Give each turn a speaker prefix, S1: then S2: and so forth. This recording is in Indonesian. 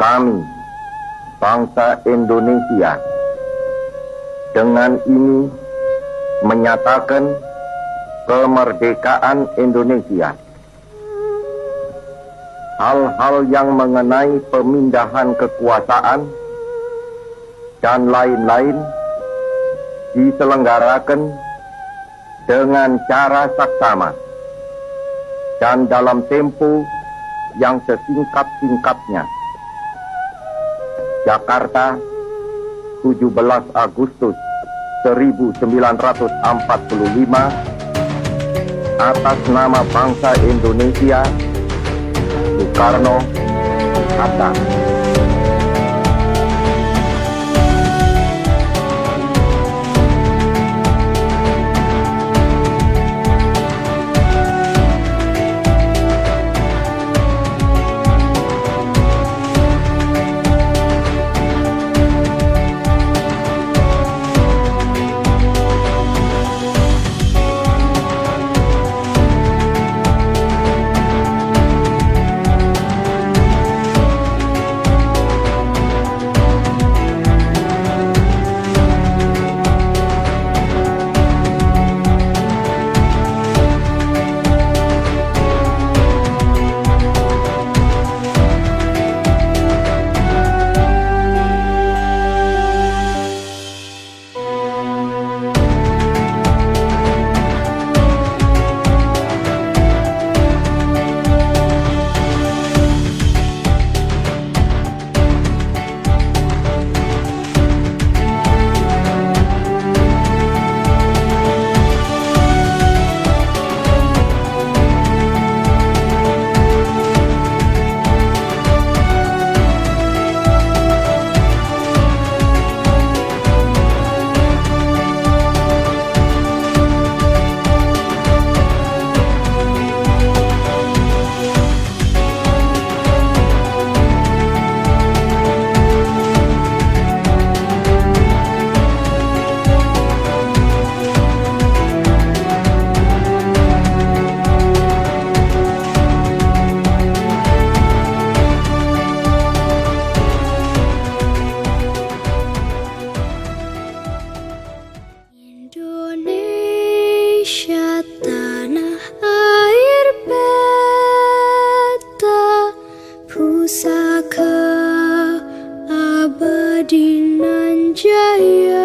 S1: Kami, bangsa Indonesia, dengan ini menyatakan kemerdekaan Indonesia. Hal-hal yang mengenai pemindahan kekuasaan dan lain-lain diselenggarakan dengan cara saksama dan dalam tempo yang sesingkat-singkatnya. Jakarta, 17 Agustus 1945, atas nama bangsa Indonesia, Soekarno, Hatta.
S2: Indonesia tanah air beta, pusaka abadi nan jaya.